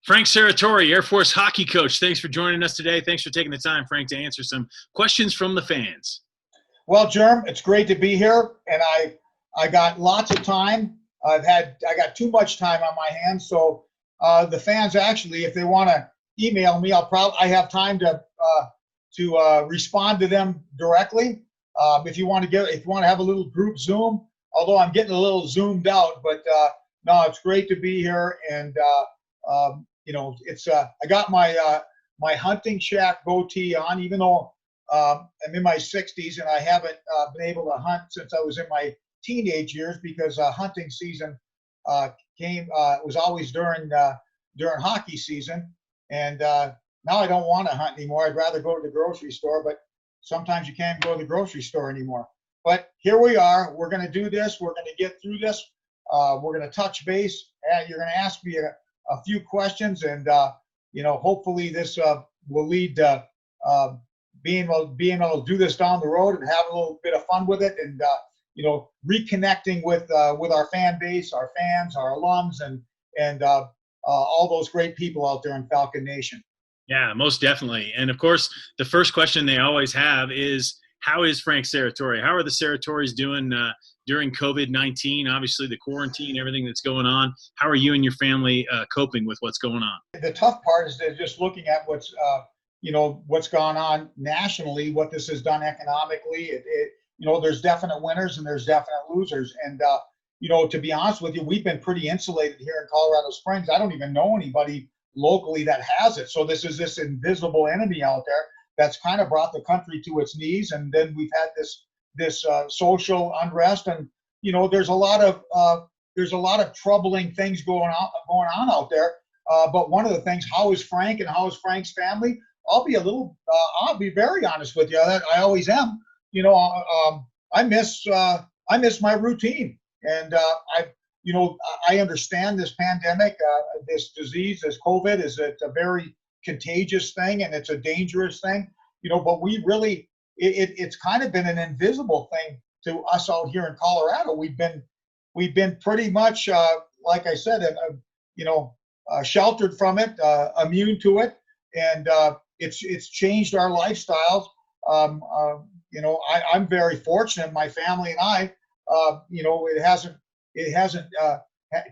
Frank Serratore, Air Force hockey coach. Thanks for joining us today. Thanks for taking the time, Frank, to answer some questions from the fans. Well, Jerm, it's great to be here, and I got lots of time. I got too much time on my hands, so the fans actually, if they want to email me, I have time to respond to them directly. If you want to have a little group Zoom, although I'm getting a little zoomed out, but no, it's great to be here, and I got my hunting shack goatee on, even though I'm in my 60s and I haven't been able to hunt since I was in my teenage years, because hunting season was always during hockey season, and now I don't want to hunt anymore. I'd rather go to the grocery store, but sometimes you can't go to the grocery store anymore. But here we are. We're going to do this. We're going to get through this. We're going to touch base. You're going to ask me a few questions, and hopefully this will lead to being able to do this down the road and have a little bit of fun with it, and reconnecting with our fan base, our fans, our alums, and all those great people out there in Falcon Nation. Yeah, most definitely. And of course, the first question they always have is, how is Frank Serratore? How are the Serratores doing during COVID-19? Obviously, the quarantine, everything that's going on. How are you and your family coping with what's going on? The tough part is just looking at what's gone on nationally, what this has done economically. There's definite winners and there's definite losers. And to be honest with you, we've been pretty insulated here in Colorado Springs. I don't even know anybody locally that has it. So this is this invisible enemy out there that's kind of brought the country to its knees. And then we've had this social unrest, and there's a lot of troubling things going on out there. But one of the things, how is Frank and how is Frank's family? I'll be very honest with you. I always am. I miss my routine, and I understand this pandemic, this disease, this COVID, is a very contagious thing, and it's a dangerous thing. But we really, it's kind of been an invisible thing to us out here in Colorado. We've been pretty much, like I said, sheltered from it, immune to it, and it's changed our lifestyles. I'm very fortunate. My family and I, it hasn't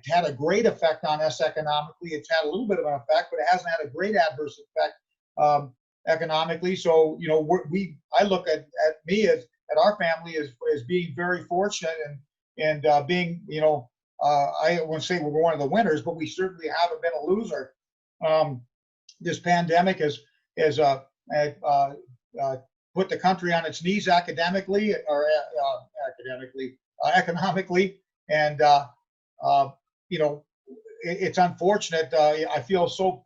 had a great effect on us economically. It's had a little bit of an effect, but it hasn't had a great adverse effect economically. So I look at our family as being very fortunate, and being I wouldn't say we're one of the winners, but we certainly haven't been a loser. This pandemic has put the country on its knees economically, and it's unfortunate. I feel so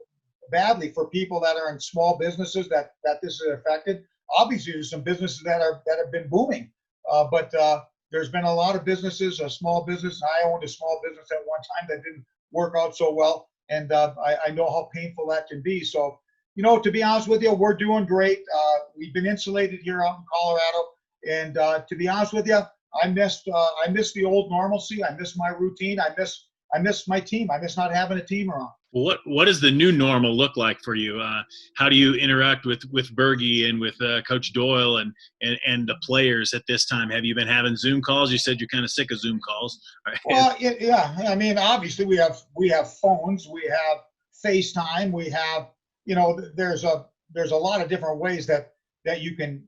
badly for people that are in small businesses that this has affected. Obviously, there's some businesses that have been booming, but there's been a lot of businesses, a small business. I owned a small business at one time that didn't work out so well, and I know how painful that can be. So, to be honest with you, we're doing great. We've been insulated here out in Colorado, and to be honest with you, I miss the old normalcy. I miss my routine. I miss my team. I miss not having a team around. Well, what does the new normal look like for you? How do you interact with Bergie and with Coach Doyle and the players at this time? Have you been having Zoom calls? You said you're kind of sick of Zoom calls. Well, yeah. I mean, obviously we have phones, we have FaceTime, we have there's a lot of different ways that you can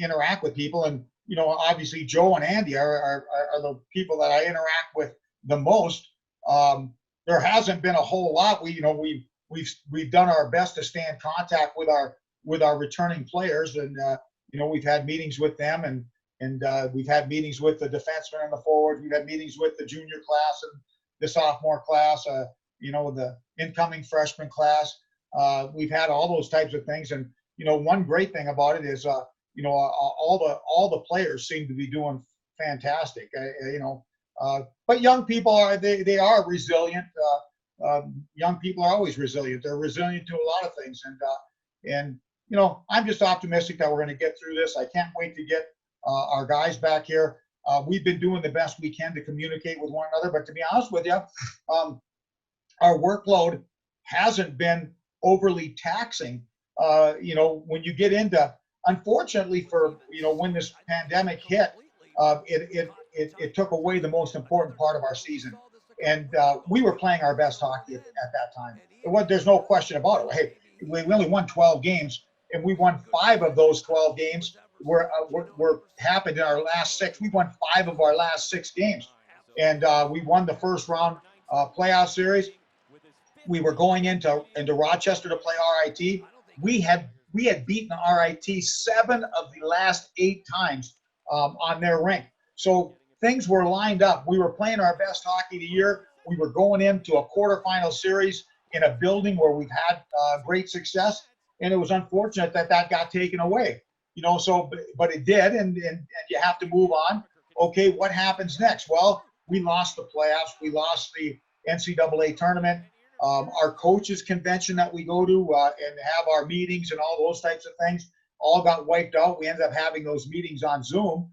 interact with people, and obviously Joe and Andy are the people that I interact with the most. There hasn't been a whole lot. We've done our best to stay in contact with our returning players, and we've had meetings with them, and we've had meetings with the defensemen and the forward. We've had meetings with the junior class and the sophomore class, the incoming freshman class. We've had all those types of things, and one great thing about it is all the players seem to be doing fantastic. But young people are resilient. Young people are always resilient. They're resilient to a lot of things, and I'm just optimistic that we're going to get through this. I can't wait to get our guys back here. We've been doing the best we can to communicate with one another, but to be honest with you, our workload hasn't been overly taxing. When you get into, unfortunately for, when this pandemic hit, it took away the most important part of our season. And we were playing our best hockey at that time. There's no question about it. Hey, we only won 12 games, and we won 5 of those 12 games were happened in our last 6. We won 5 of our last 6 games, and we won the first round playoff series. We were going into Rochester to play RIT. We had beaten RIT 7 of the last 8 times on their rink. So things were lined up. We were playing our best hockey of the year. We were going into a quarterfinal series in a building where we've had great success, and it was unfortunate that got taken away. But it did, and you have to move on. Okay, what happens next? Well, we lost the playoffs. We lost the NCAA tournament. Our coaches convention that we go to and have our meetings and all those types of things all got wiped out. We ended up having those meetings on Zoom.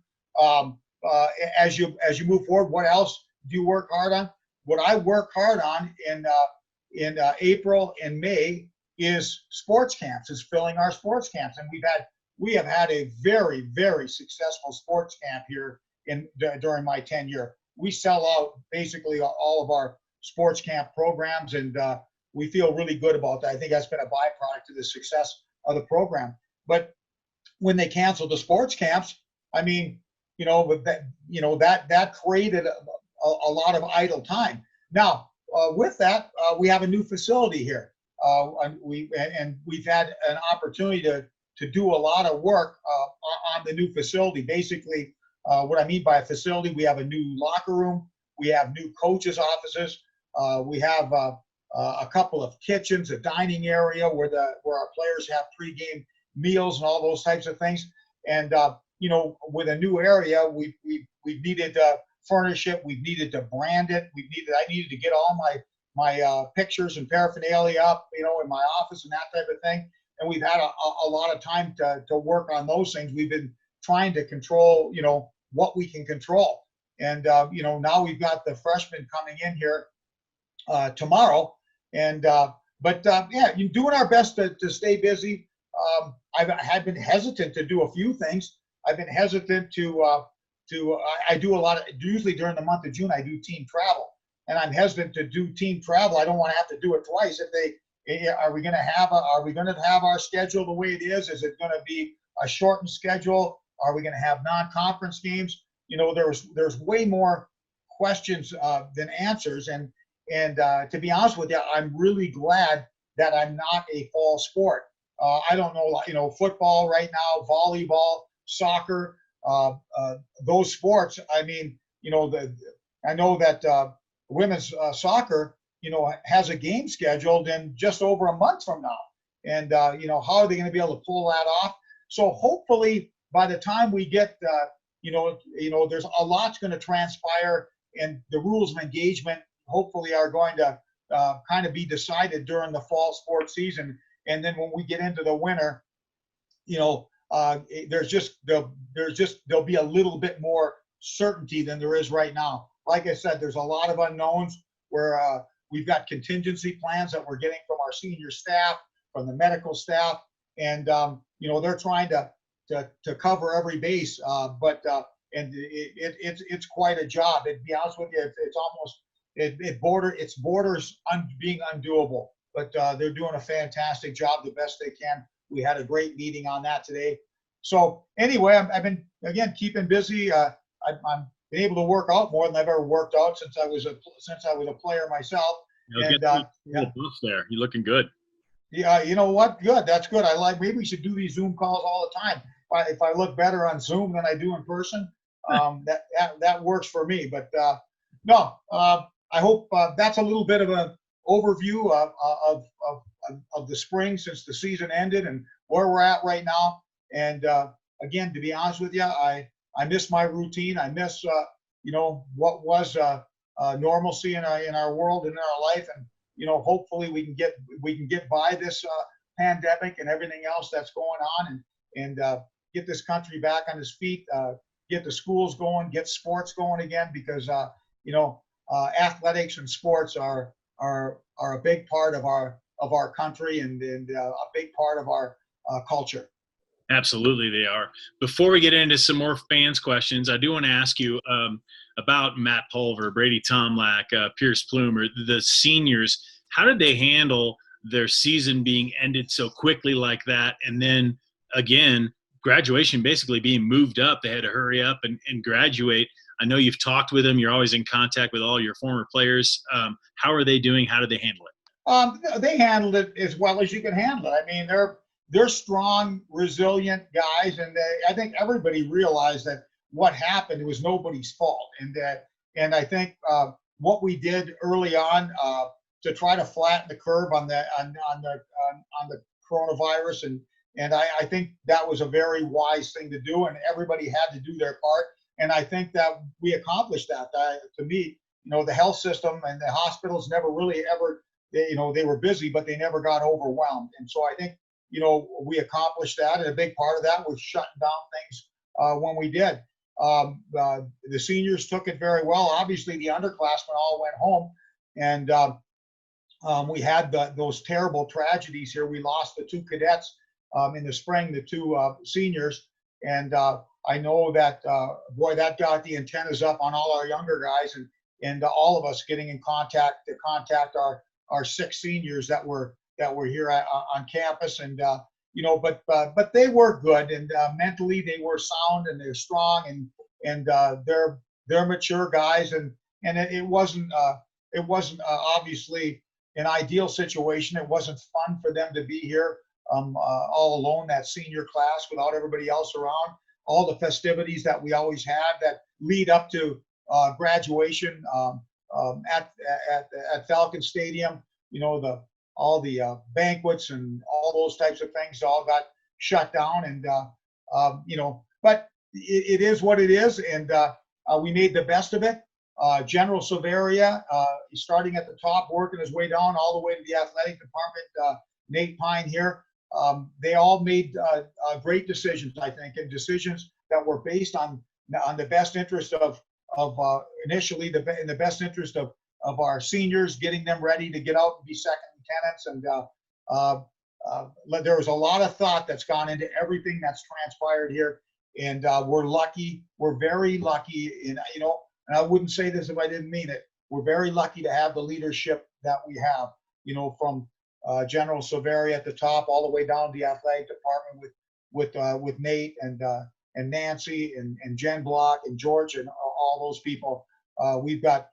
As you move forward, what else do you work hard on? What I work hard on in April and May is sports camps, is filling our sports camps. And we have had a very, very successful sports camp here during my tenure. We sell out basically all of our sports camp programs, and we feel really good about that. I think that's been a byproduct of the success of the program. But when they canceled the sports camps, I mean, that created a lot of idle time. Now, with that, we have a new facility here, and we've had an opportunity to do a lot of work on the new facility. Basically, what I mean by a facility, we have a new locker room, we have new coaches' offices, we have a couple of kitchens, a dining area where our players have pregame meals and all those types of things. And with a new area, we've needed to furnish it, we've needed to brand it, I needed to get all my pictures and paraphernalia up, in my office and that type of thing. And we've had a lot of time to work on those things. We've been trying to control, what we can control. And now we've got the freshmen coming in here tomorrow. And you're doing our best to stay busy. I've been hesitant to do a few things. I've been hesitant I do a lot of, usually during the month of June, I do team travel, and I'm hesitant to do team travel. I don't want to have to do it twice. Are we going to have our schedule the way it is? Is it going to be a shortened schedule? Are we going to have non-conference games? There's way more questions than answers. And to be honest with you, I'm really glad that I'm not a fall sport. I don't know, football right now, volleyball, soccer, those sports. I mean, I know that women's soccer, has a game scheduled in just over a month from now. And, how are they going to be able to pull that off? So hopefully by the time we get, there's a lot's going to transpire, and the rules of engagement hopefully are going to kind of be decided during the fall sports season. And then when we get into the winter, there'll be a little bit more certainty than there is right now. Like I said, there's a lot of unknowns where we've got contingency plans that we're getting from our senior staff, from the medical staff, and they're trying to cover every base. And it's quite a job. To be honest with you, it's almost it borders on being undoable. But they're doing a fantastic job, the best they can. We had a great meeting on that today. So anyway, I've been, again, keeping busy. I'm been able to work out more than I've ever worked out since I was a player myself. And buff there. You're looking good. Yeah, you know what? Good. That's good. Maybe we should do these Zoom calls all the time. If I look better on Zoom than I do in person, that works for me. But I hope that's a little bit of an overview of the spring since the season ended and where we're at right now. And again, to be honest with you, I miss my routine. I miss what was normalcy in our world and in our life. And hopefully we can get by this pandemic and everything else that's going on, and get this country back on its feet, get the schools going, get sports going again, because athletics and sports are a big part of our our country and a big part of our culture. Absolutely, they are. Before we get into some more fans' questions, I do want to ask you about Matt Pulver, Brady Tomlak, Pierce Plumer, the seniors. How did they handle their season being ended so quickly like that? And then, again, graduation basically being moved up. They had to hurry up and graduate. I know you've talked with them. You're always in contact with all your former players. How are they doing? How do they handle it? They handled it as well as you can handle it. I mean, they're strong, resilient guys, and I think everybody realized that what happened was nobody's fault, and I think what we did early on to try to flatten the curve on the coronavirus, and I think that was a very wise thing to do, and everybody had to do their part, and I think that we accomplished that. To me, the health system and the hospitals never really ever, they were busy, but they never got overwhelmed, and so I think we accomplished that, and a big part of that was shutting down things when we did. The seniors took it very well. Obviously, the underclassmen all went home, and we had those terrible tragedies here. We lost the two cadets in the spring, the two seniors, and I know that boy, that got the antennas up on all our younger guys, and all of us getting in contact our six seniors that were here on campus, and but they were good, and mentally they were sound, and they're strong, and they're mature guys, and it wasn't obviously an ideal situation. It wasn't fun for them to be here all alone, that senior class, without everybody else around. All the festivities that we always had that lead up to graduation at Falcon Stadium, all the banquets and all those types of things all got shut down, and but it is what it is, and we made the best of it. General Silveria, starting at the top, working his way down all the way to the athletic department, Nate Pine here, they all made great decisions, I think, and decisions that were based on the best interest of initially in the best interest of our seniors, getting them ready to get out and be second lieutenants, and there was a lot of thought that's gone into everything that's transpired here, and we're lucky. We're very lucky, and I wouldn't say this if I didn't mean it. We're very lucky to have the leadership that we have, from General Silveria at the top all the way down to the athletic department with Nate and Nancy and Jen Block and George and all those people. We've got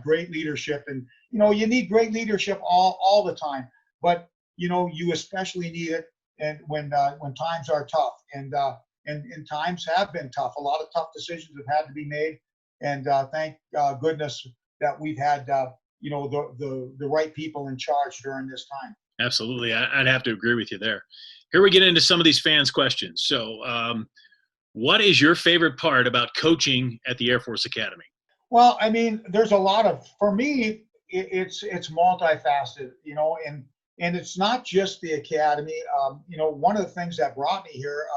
great leadership, and you need great leadership all the time, but you especially need it and when times are tough, and times have been tough. A lot of tough decisions have had to be made, and thank goodness that we've had the right people in charge during this time. Absolutely, I'd have to agree with you there. Here we get into some of these fans' questions. So, what is your favorite part about coaching at the Air Force Academy? Well, I mean, there's a lot of, for me, it's multifaceted, and it's not just the academy. One of the things that brought me here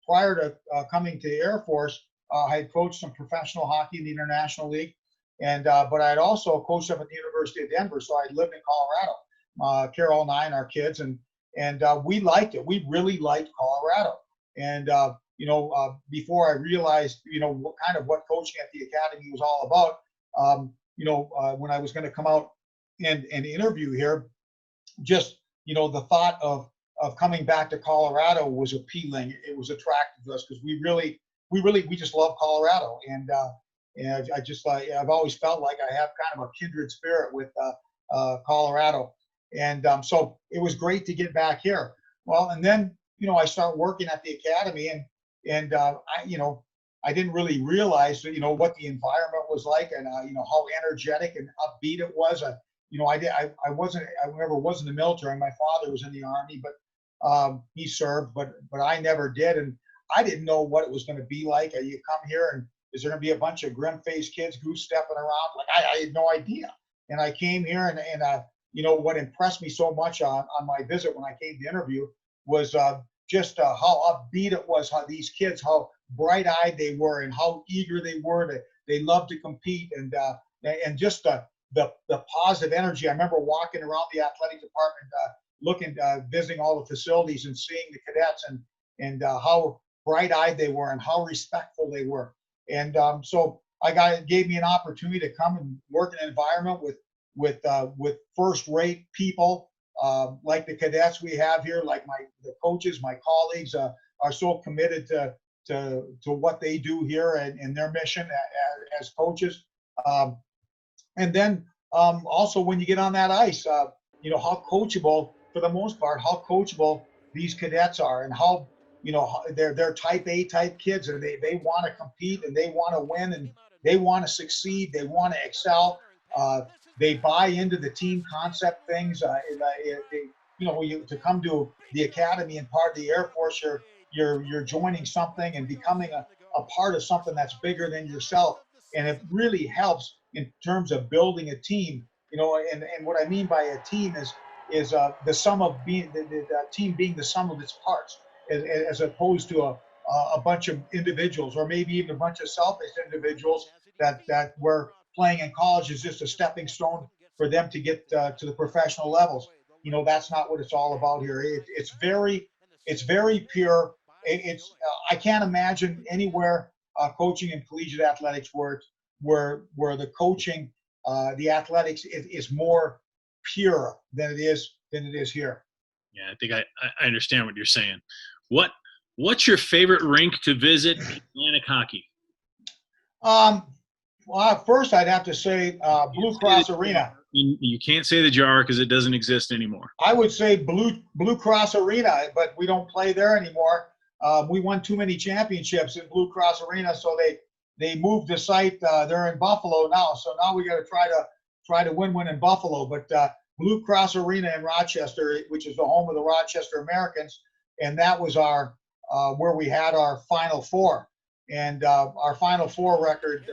prior to coming to the Air Force, I had coached some professional hockey in the International League, and but I had also coached up at the University of Denver, so I lived in Colorado. Carol and I and our kids, and we liked it. We really liked Colorado, and before I realized, what coaching at the academy was all about, when I was going to come out and interview here, just, the thought of coming back to Colorado was appealing. It was attractive to us because we just love Colorado. And I've always felt like I have kind of a kindred spirit with Colorado. And so it was great to get back here. Well, and then, I started working at the academy, and I didn't really realize, what the environment was like, and how energetic and upbeat it was. I never was in the military. My father was in the Army, but he served, but I never did, and I didn't know what it was going to be like. You come here, and is there going to be a bunch of grim-faced kids goose stepping around? Like I had no idea, and I came here, and what impressed me so much on my visit when I came to interview was just how upbeat it was, how these kids, how bright-eyed they were, and how eager they were. They loved to compete, and just the positive energy. I remember walking around the athletic department, visiting all the facilities and seeing the cadets and how bright-eyed they were and how respectful they were. And so gave me an opportunity to come and work in an environment with first-rate people like the cadets we have here, like the coaches, my colleagues are so committed to what they do here and their mission as coaches. And then also when you get on that ice, how coachable, for the most part, how coachable these cadets are, and how they're type A type kids, and they want to compete and they want to win and they want to succeed, they want to excel. They buy into the team concept things. To come to the academy and part of the Air Force, you're joining something and becoming a part of something that's bigger than yourself, and it really helps in terms of building a team. And what I mean by a team is the sum of being the team being the sum of its parts, as opposed to a bunch of individuals, or maybe even a bunch of selfish individuals that were playing in college is just a stepping stone for them to get to the professional levels. That's not what it's all about here. It's very pure. I can't imagine anywhere coaching in collegiate athletics where the coaching, the athletics is more pure than it is here. Yeah, I think I understand what you're saying. What's your favorite rink to visit in Atlantic hockey? Well, first I'd have to say Blue Cross Arena. You can't say the Jar because it doesn't exist anymore. I would say Blue Cross Arena, but we don't play there anymore. We won too many championships in Blue Cross Arena, so they moved the site. They're in Buffalo now, so now we got to try to win in Buffalo. But Blue Cross Arena in Rochester, which is the home of the Rochester Americans, and that was our where we had our Final Four. And our Final Four record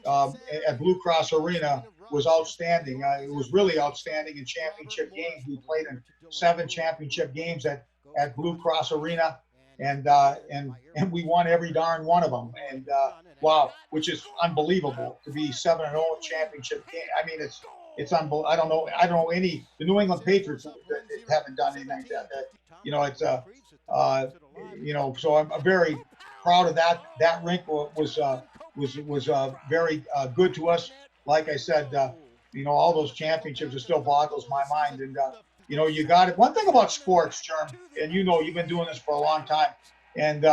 at Blue Cross Arena was outstanding. It was really outstanding in championship games. We played in 7 championship games at Blue Cross Arena, and we won every darn one of them. And wow, which is unbelievable to be 7-0 championship game. I mean, it's unbelievable. I don't know any. The New England Patriots haven't done anything like that. So I'm very proud of that. That rink was very good to us. Like I said, all those championships, it still boggles my mind. And you got it. One thing about sports, Germ, and you've been doing this for a long time, and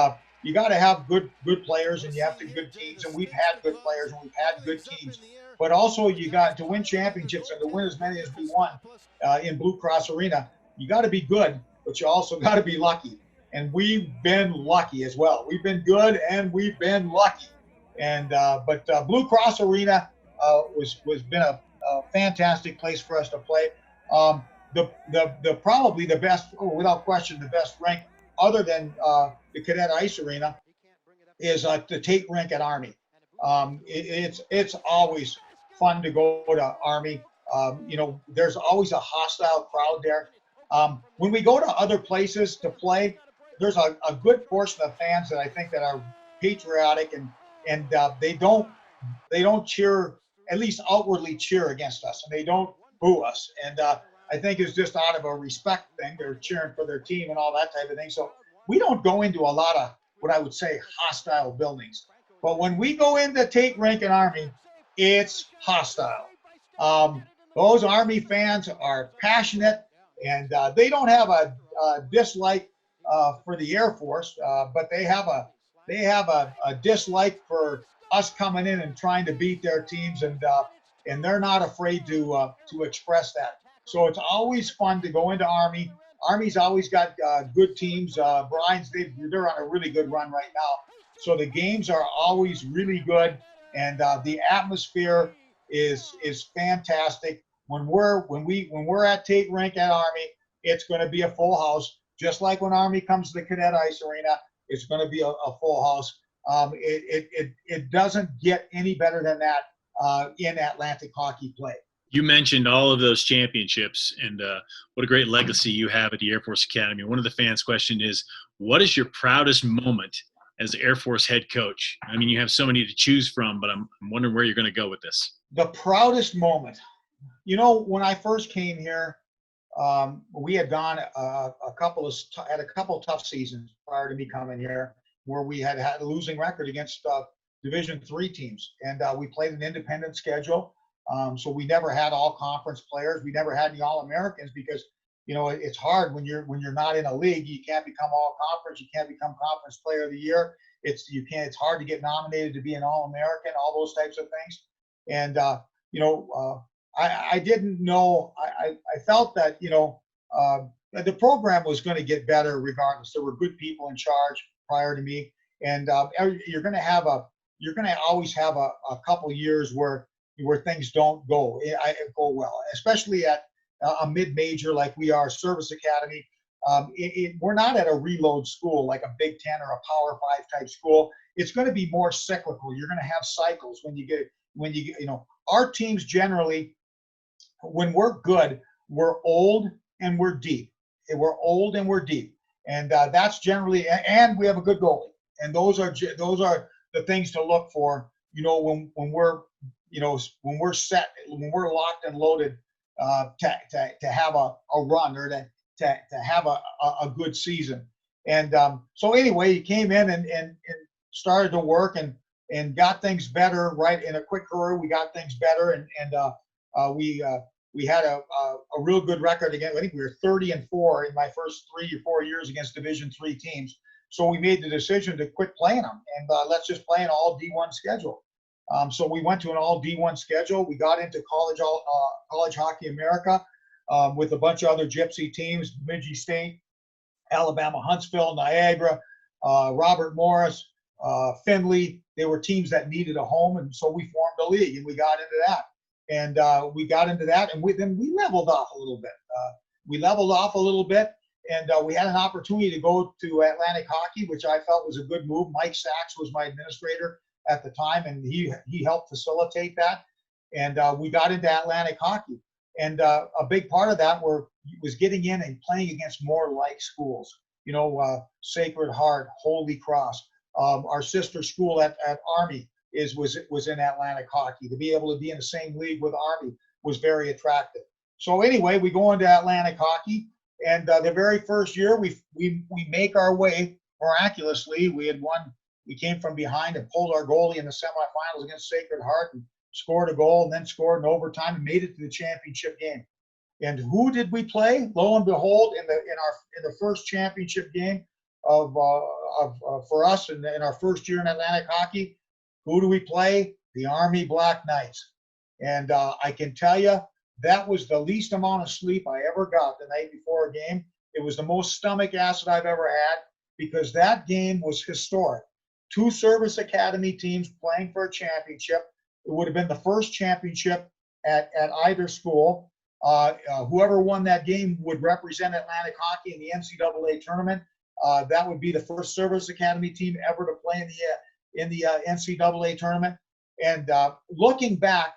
you got to have good players, and you have to have good teams. And we've had good players, and we've had good teams. But also, you got to win championships and to win as many as we won in Blue Cross Arena. You got to be good, but you also got to be lucky. And we've been lucky as well. We've been good and we've been lucky. And but Blue Cross Arena was been a fantastic place for us to play. The probably the best, without question, the best rink other than the Cadet Ice Arena is the Tate Rink at Army. It's always fun to go to Army. There's always a hostile crowd there. When we go to other places to play, there's a good portion of fans that I think that are patriotic and they don't cheer, at least outwardly cheer against us, and they don't boo us. And I think it's just out of a respect thing. They're cheering for their team and all that type of thing. So we don't go into a lot of what I would say hostile buildings. But when we go into Tate Rink and Army, it's hostile. Those Army fans are passionate, and they don't have a dislike for the Air Force, but they have a dislike for us coming in and trying to beat their teams, and they're not afraid to express that. So it's always fun to go into Army. Army's always got good teams. Brian's they're on a really good run right now. So the games are always really good, and the atmosphere is fantastic. When we're at Tate Rink at Army, it's going to be a full house. Just like when Army comes to the Cadet Ice Arena, it's going to be a full house. It doesn't get any better than that in Atlantic hockey play. You mentioned all of those championships, and what a great legacy you have at the Air Force Academy. One of the fans' question is, what is your proudest moment as the Air Force head coach? I mean, you have so many to choose from, but I'm wondering where you're going to go with this. The proudest moment. when I first came here, we had gone a couple of tough seasons prior to me coming here, where we had a losing record against Division III teams, and we played an independent schedule. So we never had all conference players. We never had any All-Americans because it's hard when you're not in a league. You can't become all conference. You can't become conference player of the year. It's hard to get nominated to be an All-American. All those types of things, and I didn't know. I felt that the program was going to get better regardless. There were good people in charge prior to me, and you're going to always have a couple years where things don't go well, especially at a mid-major like we are, Service Academy. We're not at a reload school like a Big Ten or a Power 5 type school. It's going to be more cyclical. You're going to have cycles when you get our teams generally. When we're good, we're old and we're deep. We're old and we're deep, and that's generally. And we have a good goalie, and those are the things to look for. When we're set, when we're locked and loaded to have a run or to have a good season. And so anyway, he came in and started to work and got things better right in a quick career. We got things better, and we had a real good record again. I think we were 30-4 in my first 3 or 4 years against Division III teams. So we made the decision to quit playing them and let's just play an all D1 schedule. So we went to an all D1 schedule. We got into College Hockey America with a bunch of other gypsy teams: Bemidji State, Alabama, Huntsville, Niagara, Robert Morris, Findlay. They were teams that needed a home, and so we formed a league and we got into that. And then we leveled off a little bit. And we had an opportunity to go to Atlantic Hockey, which I felt was a good move. Mike Sachs was my administrator at the time, and he helped facilitate that. And we got into Atlantic Hockey. And a big part of that was getting in and playing against more like schools. Sacred Heart, Holy Cross. Our sister school at Army was in Atlantic Hockey. To be able to be in the same league with Army was very attractive. So anyway, we go into Atlantic Hockey, and the very first year we make our way miraculously. We came from behind and pulled our goalie in the semifinals against Sacred Heart and scored a goal, and then scored in overtime and made it to the championship game. And who did we play? Lo and behold, in the first championship game for us in our first year in Atlantic Hockey, who do we play? The Army Black Knights. And I can tell you, that was the least amount of sleep I ever got the night before a game. It was the most stomach acid I've ever had, because that game was historic. 2 Service Academy teams playing for a championship. It would have been the first championship at either school. Whoever won that game would represent Atlantic Hockey in the NCAA tournament. That would be the first Service Academy team ever to play in the NCAA tournament. And looking back,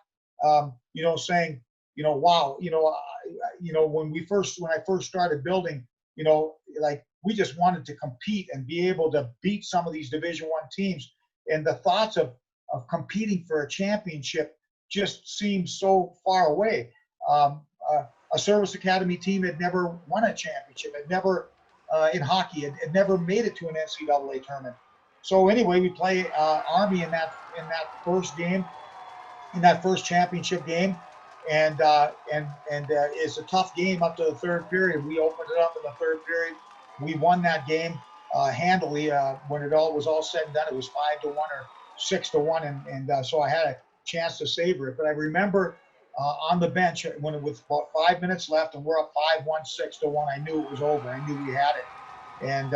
saying, wow, when I first started building, we just wanted to compete and be able to beat some of these Division I teams. And the thoughts of competing for a championship just seemed so far away. A Service Academy team had never won a championship, had never in hockey, had never made it to an NCAA tournament. So anyway, we play Army in that first game, in that first championship game, and it's a tough game up to the third period. We opened it up in the third period. We won that game handily. When it all was all said and done, it was 5-1 or 6-1, and so I had a chance to savor it. But I remember on the bench when it was about 5 minutes left and we're up 5-1, 6-1. I knew it was over. I knew we had it, and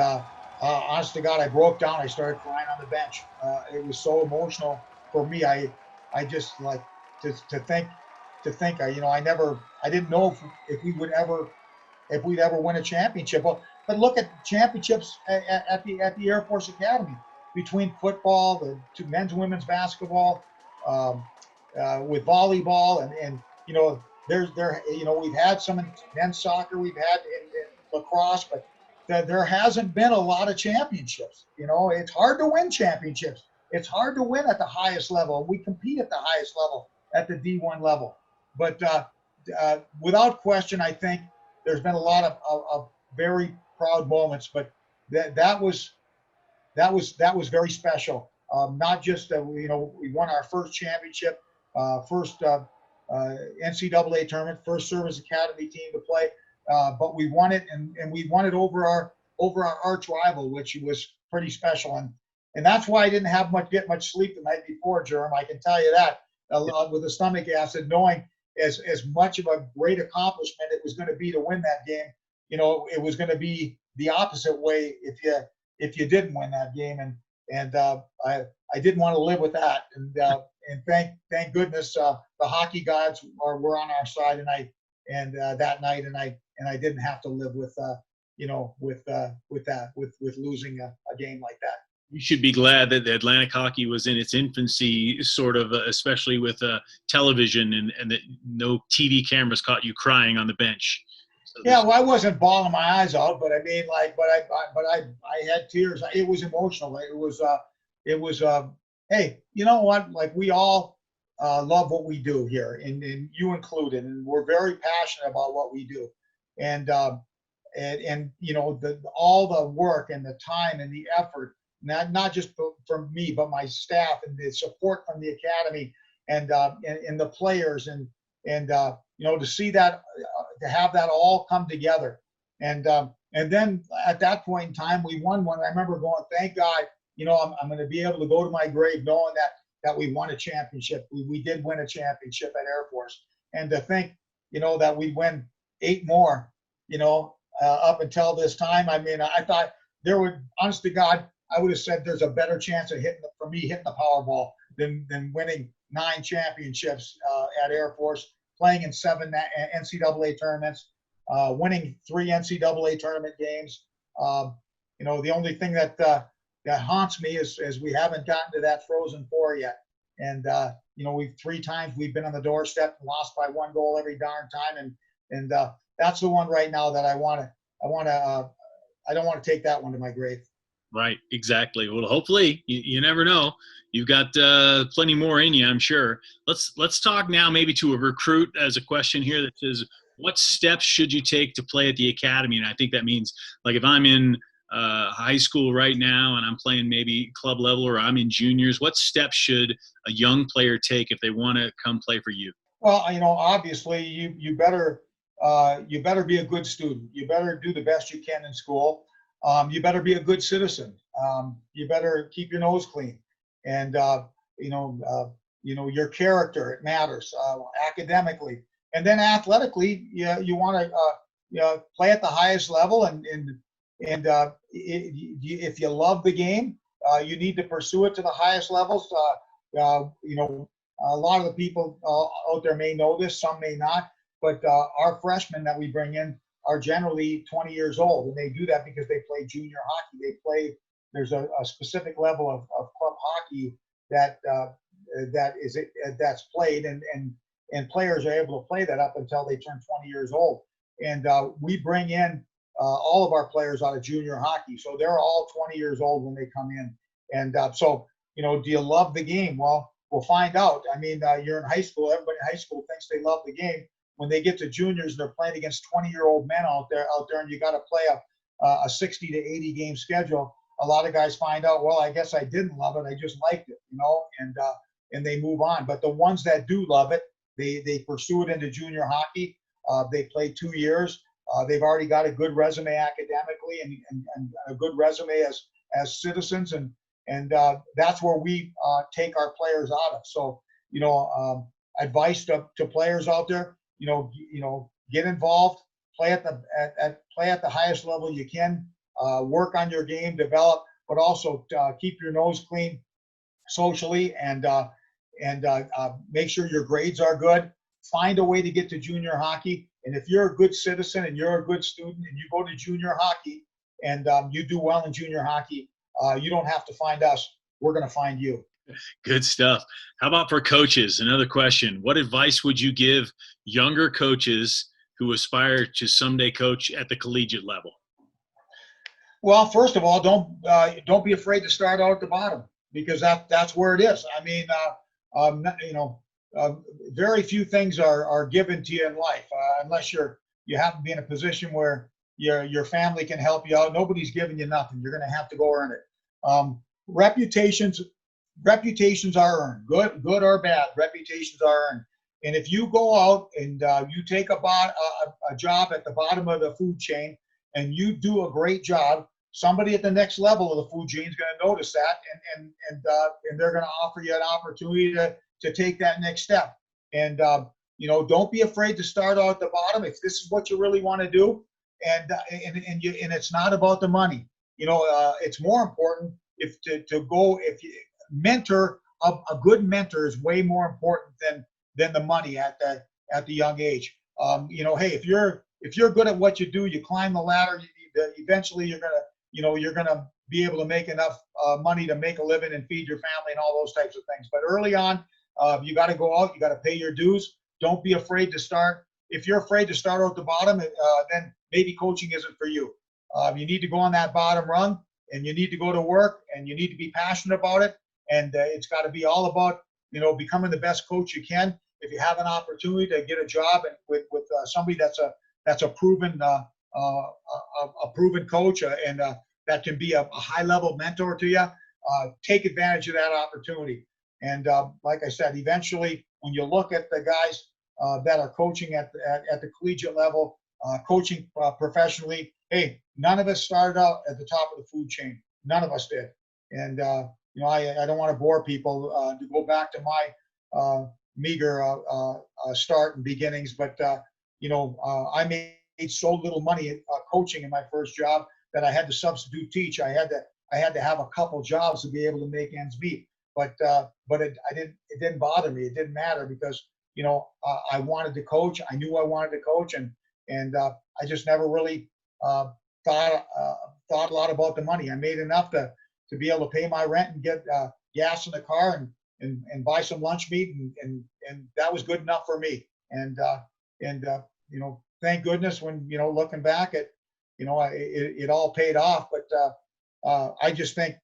honest to God, I broke down. I started crying on the bench. It was so emotional for me. I just like to think. I didn't know if we'd ever win a championship. But look at championships at the Air Force Academy, between football, the men's and women's basketball, with volleyball, and we've had some in men's soccer, we've had in lacrosse, but there hasn't been a lot of championships. It's hard to win championships. It's hard to win at the highest level. We compete at the highest level, at the D1 level. But without question, I think there's been a lot of very proud moments, but that was very special. Not just that we won our first championship, first NCAA tournament, first service academy team to play, but we won it, and we won it over our arch rival, which was pretty special. And that's why I didn't get much sleep the night before, Jerm. I can tell you that, with the stomach acid, knowing as much of a great accomplishment it was going to be to win that game. It was going to be the opposite way if you didn't win that game, and I didn't want to live with that. And thank goodness the hockey gods were on our side tonight and that night, and I didn't have to live with with losing a game like that. You should be glad that the Atlantic hockey was in its infancy, sort of, especially with television, and that no TV cameras caught you crying on the bench. So yeah, well, I wasn't bawling my eyes out, but I mean, I had tears. It was emotional. It was hey, you know what? Like, we all love what we do here, and you included, and we're very passionate about what we do, and all the work and the time and the effort, not just from me, but my staff, and the support from the academy, and the players, and to see that, to have that all come together, and then at that point in time we won one. I remember going, thank God, I'm going to be able to go to my grave knowing that we won a championship. We did win a championship at Air Force, and to think, that we win 8 more, up until this time. I mean, I thought there would, honest to God, I would have said there's a better chance of hitting the Powerball than winning 9 championships at Air Force, playing in 7 NCAA tournaments, winning 3 NCAA tournament games. The only thing that haunts me is we haven't gotten to that Frozen Four yet. And we've 3 times we've been on the doorstep and lost by 1 goal every darn time. And that's the one right now that I don't want to take that one to my grave. Right, exactly. Well, hopefully, you never know. You've got plenty more in you, I'm sure. Let's talk now maybe to a recruit, as a question here that says, what steps should you take to play at the academy? And I think that means, like, if I'm in high school right now and I'm playing maybe club level, or I'm in juniors, what steps should a young player take if they want to come play for you? Well, obviously you better be a good student. You better do the best you can in school. You better be a good citizen. You better keep your nose clean, and your character, it matters, academically, and then athletically. You want to play at the highest level, and if you love the game, you need to pursue it to the highest levels. A lot of the people out there may know this, some may not, but our freshmen that we bring in are generally 20 years old, and they do that because they play junior hockey. There's a specific level of club hockey that's played, and players are able to play that up until they turn 20 years old. And we bring in all of our players out of junior hockey, so they're all 20 years old when they come in. And so, do you love the game? Well, we'll find out. I mean, you're in high school. Everybody in high school thinks they love the game. When they get to juniors, they're playing against 20-year-old men out there, and you got to play a 60 to 80 game schedule. A lot of guys find out, well, I guess I didn't love it, I just liked it, and they move on. But the ones that do love it, they pursue it into junior hockey. They play 2 years. They've already got a good resume academically, and a good resume as citizens, and that's where we take our players out of. So, advice to players out there. Get involved, play at the highest level you can, work on your game, develop, but also keep your nose clean socially, and make sure your grades are good. Find a way to get to junior hockey, and if you're a good citizen and you're a good student and you go to junior hockey and you do well in junior hockey, you don't have to find us. We're going to find you. Good stuff. How about for coaches? Another question. What advice would you give younger coaches who aspire to someday coach at the collegiate level? Well, first of all, don't be afraid to start out at the bottom, because that's where it is. I mean, uh, very few things are given to you in life, unless you happen to be in a position where your family can help you out. Nobody's giving you nothing. You're going to have to go earn it. Reputations are earned, good or bad. Reputations are earned. And if you go out and you take a job at the bottom of the food chain and you do a great job, somebody at the next level of the food chain is going to notice that, and they're going to offer you an opportunity to take that next step. And don't be afraid to start out at the bottom if this is what you really want to do. And it's not about the money. It's more important if mentor. A good mentor is way more important than the money at the young age. Hey, if you're good at what you do, you climb the ladder. Eventually, you're gonna be able to make enough money to make a living and feed your family and all those types of things. But early on, you got to go out. You got to pay your dues. Don't be afraid to start. If you're afraid to start out at the bottom, then maybe coaching isn't for you. You need to go on that bottom rung, and you need to go to work, and you need to be passionate about it. And it's got to be all about becoming the best coach you can. If you have an opportunity to get a job with somebody that's a proven coach and that can be a high level mentor to you, take advantage of that opportunity. And like I said, eventually, when you look at the guys that are coaching at the collegiate level, coaching professionally, hey, none of us started out at the top of the food chain. None of us did. And I don't want to bore people to go back to my meager start and beginnings, but I made so little money coaching in my first job that I had to substitute teach. I had to have a couple jobs to be able to make ends meet. But it didn't bother me. It didn't matter because I wanted to coach. I knew I wanted to coach, and I just never really thought a lot about the money. I made enough to be able to pay my rent and get gas in the car and buy some lunch meat, and that was good enough for me. And thank goodness when looking back at it all paid off. But I just think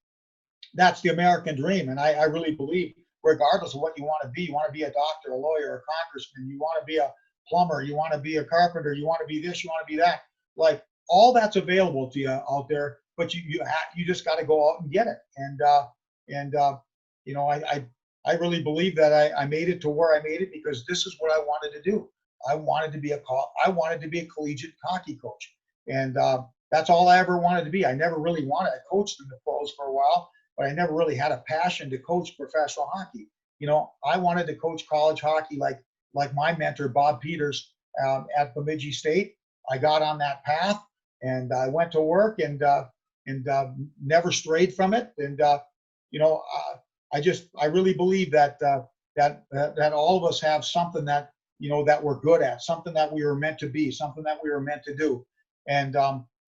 that's the American dream, and I really believe, regardless of what you want to be a doctor, a lawyer, a congressman, you want to be a plumber, you want to be a carpenter, you want to be this, you want to be that. Like, all that's available to you out there, but you just got to go out and get it. I really believe that I made it to where I made it because this is what I wanted to do. I wanted to be a collegiate hockey coach, and that's all I ever wanted to be. I never really wanted. I coached in the pros for a while, but I never really had a passion to coach professional hockey. I wanted to coach college hockey like my mentor Bob Peters at Bemidji State. I got on that path, and I went to work and never strayed from it. And I really believe that all of us have something that that we're good at, something that we were meant to be, something that we were meant to do. And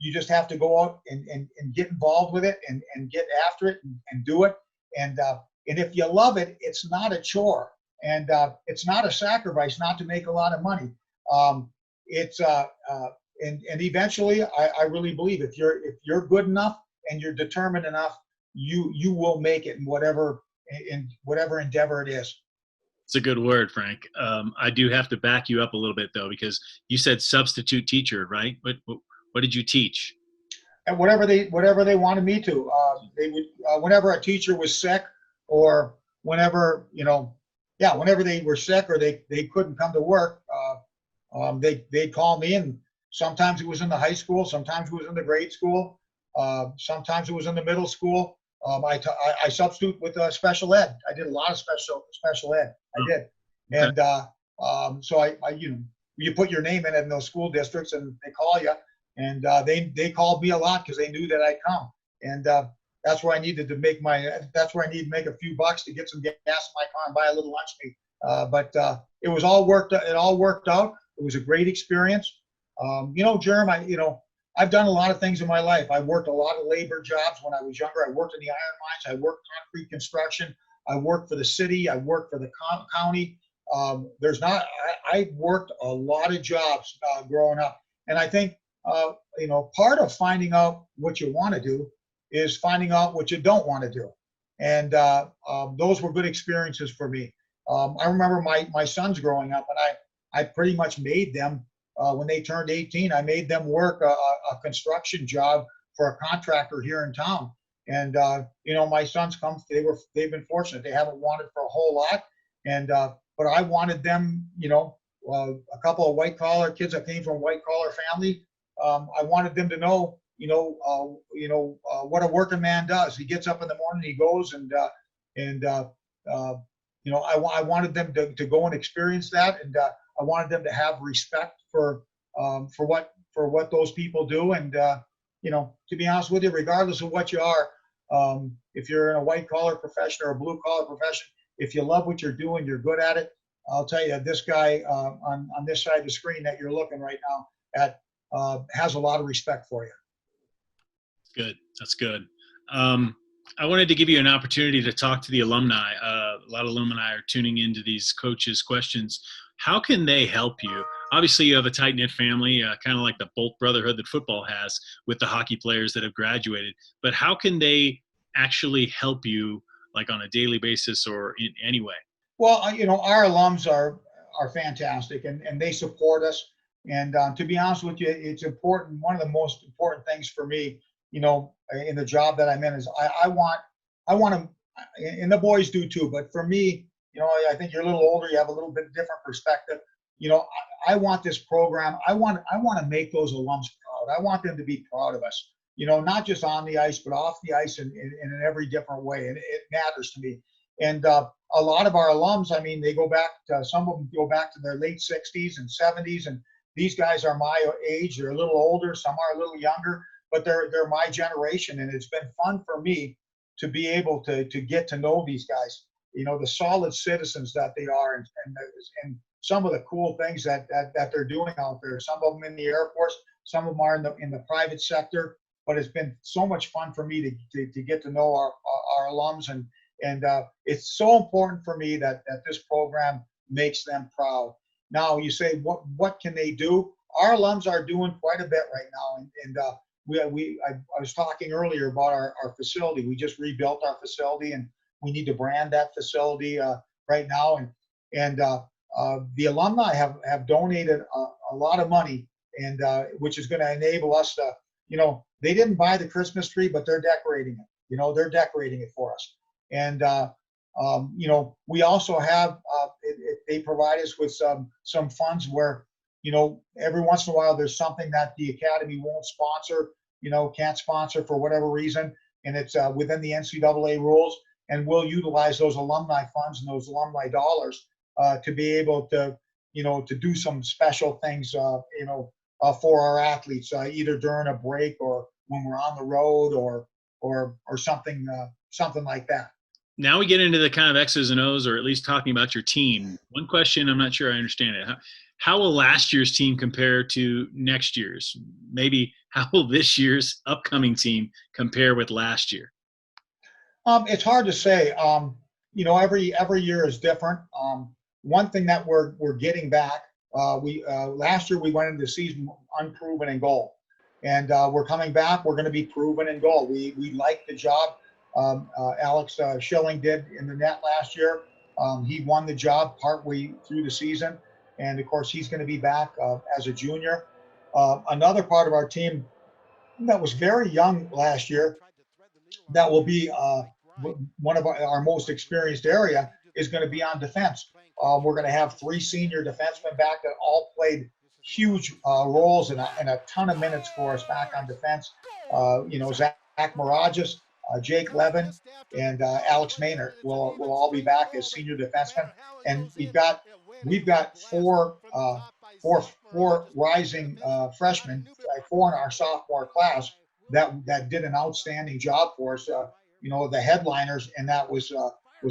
you just have to go out and get involved with it and get after it and do it. And if you love it, it's not a chore, and it's not a sacrifice not to make a lot of money. And eventually, I really believe if you're good enough and you're determined enough, you will make it in whatever endeavor it is. It's a good word, Frank. I do have to back you up a little bit though, because you said substitute teacher, right? What did you teach? And whatever they wanted me to. They would whenever a teacher was sick, or whenever whenever they were sick or they couldn't come to work, they'd call me, and sometimes it was in the high school, sometimes it was in the grade school, sometimes it was in the middle school. I substitute with special ed. I did a lot of special ed. I did, and so you put your name in those school districts, and they call you, and they called me a lot because they knew that I'd come, and that's where I needed to make a few bucks to get some gas in my car and buy a little lunch meat. But it was all worked. It all worked out. It was a great experience. Jerm, I've done a lot of things in my life. I worked a lot of labor jobs when I was younger. I worked in the iron mines. I worked concrete construction. I worked for the city. I worked for the county. I worked a lot of jobs growing up. And I think, part of finding out what you want to do is finding out what you don't want to do. And those were good experiences for me. I remember my sons growing up, and I pretty much made them, when they turned 18, I made them work a construction job for a contractor here in town. And my sons they've been fortunate. They haven't wanted for a whole lot, and but I wanted them, a couple of white collar kids that came from white collar family. I wanted them to know, what a working man does. He gets up in the morning, he goes and I wanted them to go and experience that, and I wanted them to have respect for what those people do. And to be honest with you, regardless of what you are, if you're in a white collar profession or a blue collar profession, if you love what you're doing, you're good at it. I'll tell you, this guy on this side of the screen that you're looking right now at has a lot of respect for you. Good. That's good. I wanted to give you an opportunity to talk to the alumni. A lot of alumni are tuning into these coaches' questions. How can they help you? Obviously, you have a tight-knit family, kind of like the Bolt Brotherhood that football has with the hockey players that have graduated. But how can they actually help you, like on a daily basis or in any way? Well, our alums are fantastic, and they support us. And to be honest with you, it's important. One of the most important things for me, in the job that I'm in, is I want to, and the boys do too. But for me, I think you're a little older, you have a little bit different perspective. I want this program. I want to make those alums proud. I want them to be proud of us. Not just on the ice, but off the ice in every different way. And it matters to me. And a lot of our alums, I mean, they go back to, some of them go back to their late 60s and 70s. And these guys are my age. They're a little older. Some are a little younger, but they're my generation. And it's been fun for me to be able to get to know these guys, the solid citizens that they are, and some of the cool things that they're doing out there. Some of them in the Air Force, some of them are in the private sector. But it's been so much fun for me to get to know our alums, and it's so important for me that this program makes them proud. Now, you say, what can they do? Our alums are doing quite a bit right now, and I was talking earlier about our facility. We just rebuilt our facility, and we need to brand that facility right now. And the alumni have donated a lot of money, and which is going to enable us to, they didn't buy the Christmas tree, but they're decorating it. They're decorating it for us. And we also have they provide us with some funds where, every once in a while there's something that the academy won't sponsor, can't sponsor for whatever reason, and it's within the NCAA rules, and we'll utilize those alumni funds and those alumni dollars to be able to, to do some special things, for our athletes, either during a break or when we're on the road or something like that. Now we get into the kind of X's and O's, or at least talking about your team. One question, I'm not sure I understand it. How will last year's team compare to next year's? Maybe how will this year's upcoming team compare with last year? It's hard to say. Every year is different. One thing that we're getting back, last year we went into the season unproven in goal, and we're coming back. We're going to be proven in goal. We like the job Alex Schilling did in the net last year. He won the job partway through the season, and of course he's going to be back as a junior. Another part of our team that was very young last year, that will be one of our most experienced area, is going to be on defense. We're going to have 3 senior defensemen back that all played huge roles and a ton of minutes for us back on defense. Zach Mirages, Jake Levin, and Alex Maynard will all be back as senior defensemen. And we've got four rising freshmen, 4 in our sophomore class that did an outstanding job for us. The headliners, and that was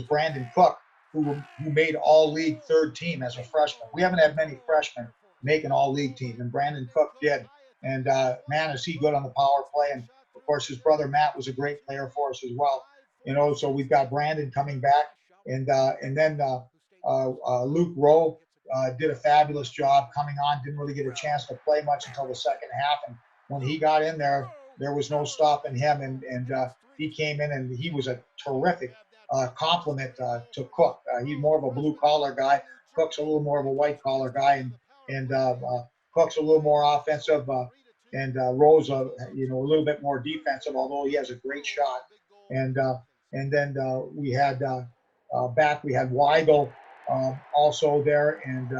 Brandon Cook, who made all league 3rd team as a freshman. We haven't had many freshmen make an all league team, and Brandon Cook did. And man, is he good on the power play. And of course, his brother Matt was a great player for us as well. So we've got Brandon coming back, and then Luke Rowe did a fabulous job coming on. Didn't really get a chance to play much until the second half, and when he got in there was no stopping him, and he came in and he was a terrific compliment to Cook. He's more of a blue collar guy. Cook's a little more of a white collar guy, and Cook's a little more offensive, and Rose, a little bit more defensive. Although he has a great shot, and then we had back we had Weigel also there, and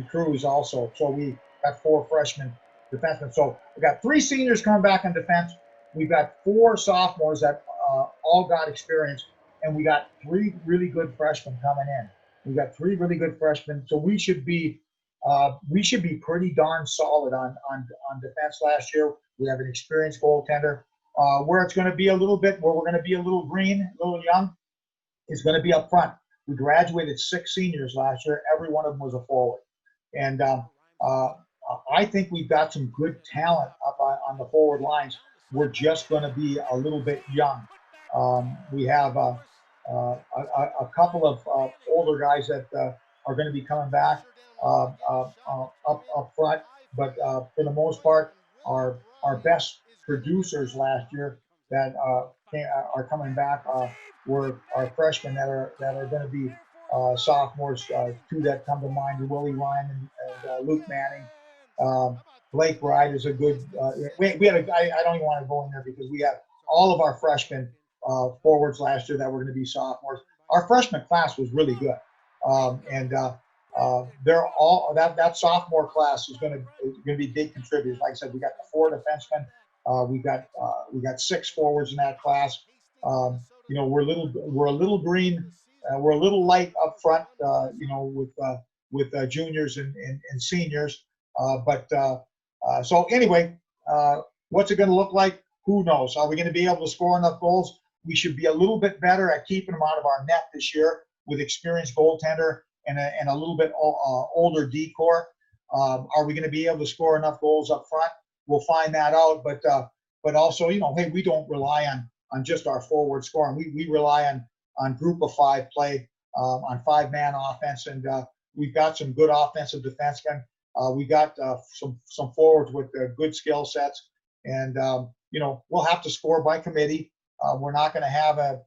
Cruz also. So we got 4 freshmen defensemen. So we got 3 seniors coming back in defense. We've got 4 sophomores that all got experience, and we got 3 really good freshmen coming in. We got 3 really good freshmen, so we should be pretty darn solid on defense last year. We have an experienced goaltender. Where it's going to be a little bit, where we're going to be a little green, a little young, is going to be up front. We graduated 6 seniors last year. Every one of them was a forward, and I think we've got some good talent up on the forward lines. We're just going to be a little bit young. We have a couple of older guys that are going to be coming back up front, but for the most part, our best producers last year that are coming back were our freshmen that are going to be sophomores. 2 that come to mind: Willie Ryan and Luke Manning. Blake Bride is a good. We had I don't even want to go in there because we have all of our freshmen forwards last year that were going to be sophomores. Our freshman class was really good, and they're all that sophomore class is going to be big contributors. Like I said, we got the 4 defensemen. We got 6 forwards in that class. We're a little green. We're a little light up front. With juniors and seniors. So anyway, what's it going to look like? Who knows? Are we going to be able to score enough goals? We should be a little bit better at keeping them out of our net this year with experienced goaltender and a little bit older decor. Are we going to be able to score enough goals up front? We'll find that out. But also, hey, we don't rely on just our forward scoring. We rely on group of 5 play, on 5-man offense, and we've got some good offensive defensemen. We got some forwards with good skill sets, and we'll have to score by committee. We're not going to have a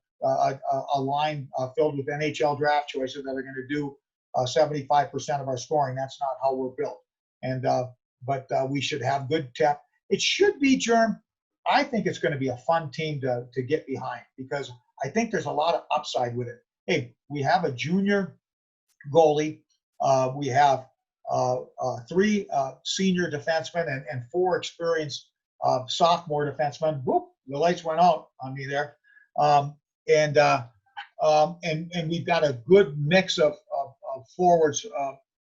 line filled with NHL draft choices that are going to do 75% of our scoring. That's not how we're built. And but we should have good depth. It should be, Germ. I think it's going to be a fun team to get behind because I think there's a lot of upside with it. Hey, we have a junior goalie. We have 3 senior defensemen and 4 experienced sophomore defensemen. Whoop, the lights went out on me there. And we've got a good mix of forwards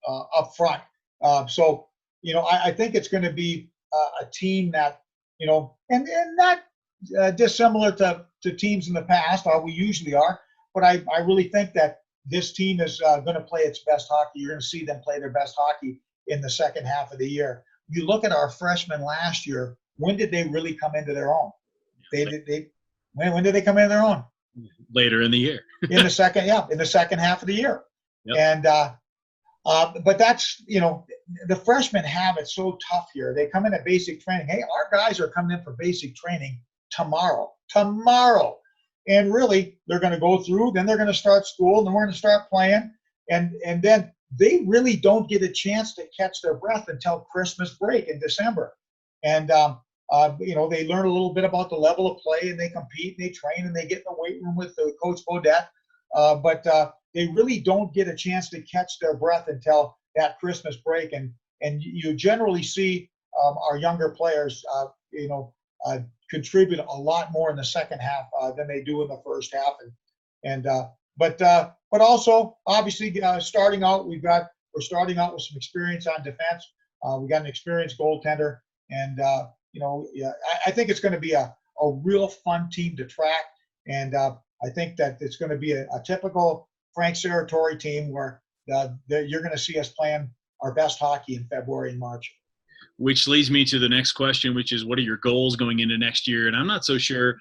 up front. So I think it's going to be a team that and not dissimilar to teams in the past. We usually are, but I really think that this team is going to play its best hockey. You're going to see them play their best hockey in the second half of the year. You look at our freshmen last year. When did they really come into their own? When did they come into their own? Later in the year. in the second half of the year. Yep. And but that's the freshmen have it so tough here. They come in at basic training. Hey, our guys are coming in for basic training tomorrow, and really they're going to go through. Then they're going to start school, and then we're going to start playing, and then they really don't get a chance to catch their breath until Christmas break in December. And they learn a little bit about the level of play, and they compete, and they train, and they get in the weight room with Coach Bodette. But they really don't get a chance to catch their breath until that Christmas break. And you generally see our younger players, contribute a lot more in the second half than they do in the first half. But also obviously starting out, we're starting out with some experience on defense. We got an experienced goaltender, and I think it's going to be a real fun team to track. And I think that it's going to be a typical Frank Serratore team where you're going to see us playing our best hockey in February and March. Which leads me to the next question, which is, what are your goals going into next year? And I'm not so sure.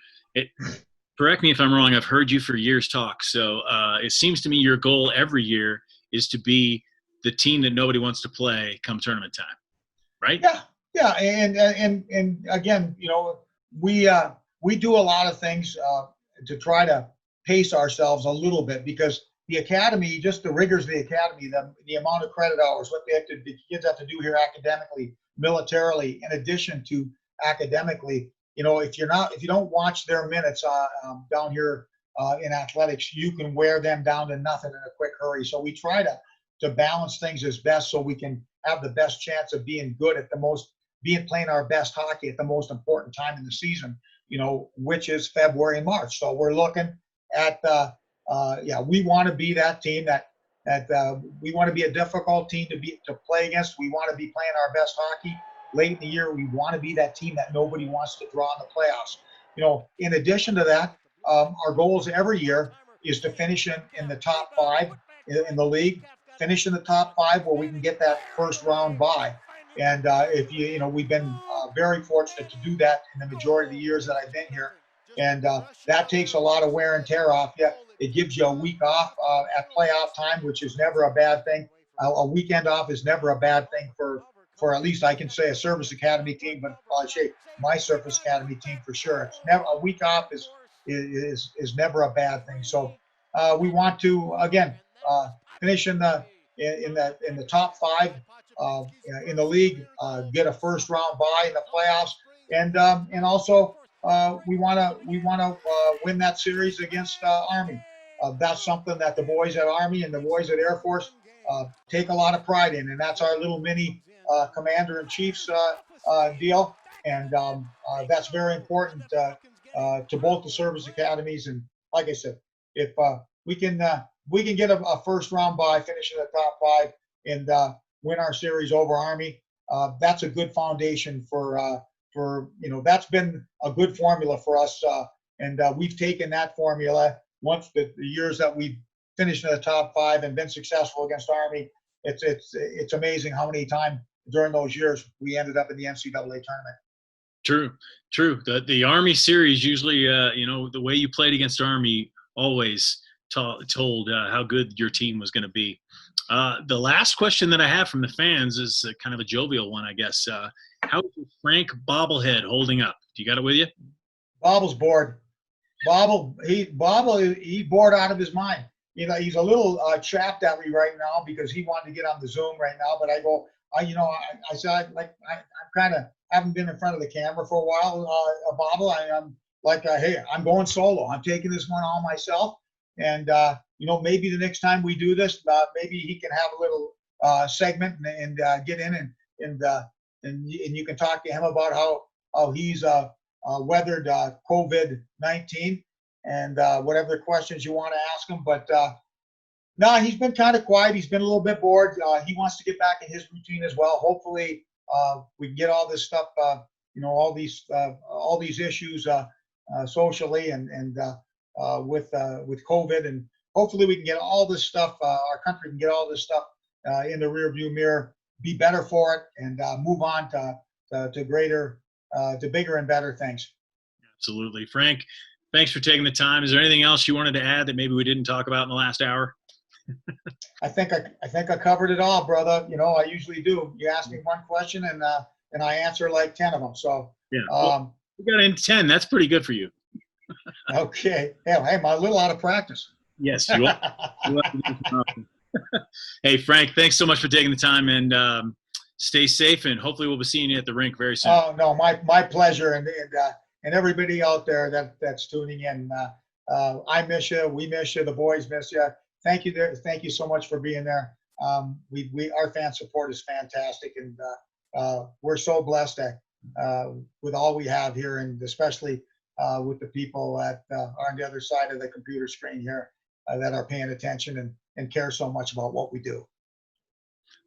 Correct me if I'm wrong. I've heard you for years talk. So it seems to me your goal every year is to be the team that nobody wants to play come tournament time, right? Yeah. And again, we do a lot of things to try to pace ourselves a little bit, because the academy, just the rigors of the academy, the amount of credit hours, what the kids have to do here academically, militarily, in addition to academically. If you don't watch their minutes down here in athletics, you can wear them down to nothing in a quick hurry. So we try to balance things as best so we can have the best chance of being good at playing our best hockey at the most important time in the season, which is February and March. So we're looking at we want to be that team that we want to be a difficult team to play against. We want to be playing our best hockey late in the year. We want to be that team that nobody wants to draw in the playoffs. In addition to that, our goals every year is to finish in the top 5 in the league, finish in the top 5 where we can get that first round bye. And we've been very fortunate to do that in the majority of the years that I've been here. And that takes a lot of wear and tear off you. It gives you a week off at playoff time, which is never a bad thing. A weekend off is never a bad thing for at least I can say a service academy team, but I'll say my service academy team for sure. It's never a week off is never a bad thing. So we want to again finish in the top 5 in the league, get a first round bye in the playoffs, and also we want to win that series against Army. That's something that the boys at Army and the boys at Air Force take a lot of pride in, and that's our little mini Commander-in-Chief's deal, and that's very important to both the service academies. And like I said, if we can get a first round bye, finish in the top 5, and win our series over Army, that's a good foundation for that's been a good formula for us, and we've taken that formula once the years that we've finished in the top 5 and been successful against Army. It's amazing how many times during those years we ended up in the NCAA tournament. True. The Army series usually, the way you played against Army always told how good your team was going to be. The last question that I have from the fans is kind of a jovial one, I guess. How is Frank bobblehead holding up? Do you got it with you? Bobble's bored. He's bored out of his mind. He's a little chapped at me right now because he wanted to get on the Zoom right now. But I go, I said, I kind of haven't been in front of the camera for a while. Bobble, I'm like, hey, I'm going solo. I'm taking this one all myself. And maybe the next time we do this, maybe he can have a little segment and get in and you can talk to him about how he's weathered COVID-19 and whatever questions you want to ask him. But no, he's been kind of quiet. He's been a little bit bored. He wants to get back in his routine as well. Hopefully, we can get all this stuff, all these issues socially and with COVID, and hopefully we can get all this stuff. Our country can get all this stuff in the rearview mirror, be better for it, and move on to greater, to bigger and better things. Absolutely, Frank. Thanks for taking the time. Is there anything else you wanted to add that maybe we didn't talk about in the last hour? I think I covered it all, brother. I usually do. You ask me one question and I answer like 10 of them. So yeah, we got in 10. That's pretty good for you. Okay. Yeah, hey, I'm a little out of practice. Yes, you are. Hey, Frank, thanks so much for taking the time, and stay safe, and hopefully we'll be seeing you at the rink very soon. Oh, no, my pleasure, and everybody out there that's tuning in. I miss you. We miss you. The boys miss you. Thank you so much for being there. Our fan support is fantastic, and we're so blessed with all we have here, and especially with the people that are on the other side of the computer screen here that are paying attention and care so much about what we do.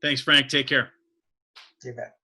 Thanks, Frank. Take care. You bet.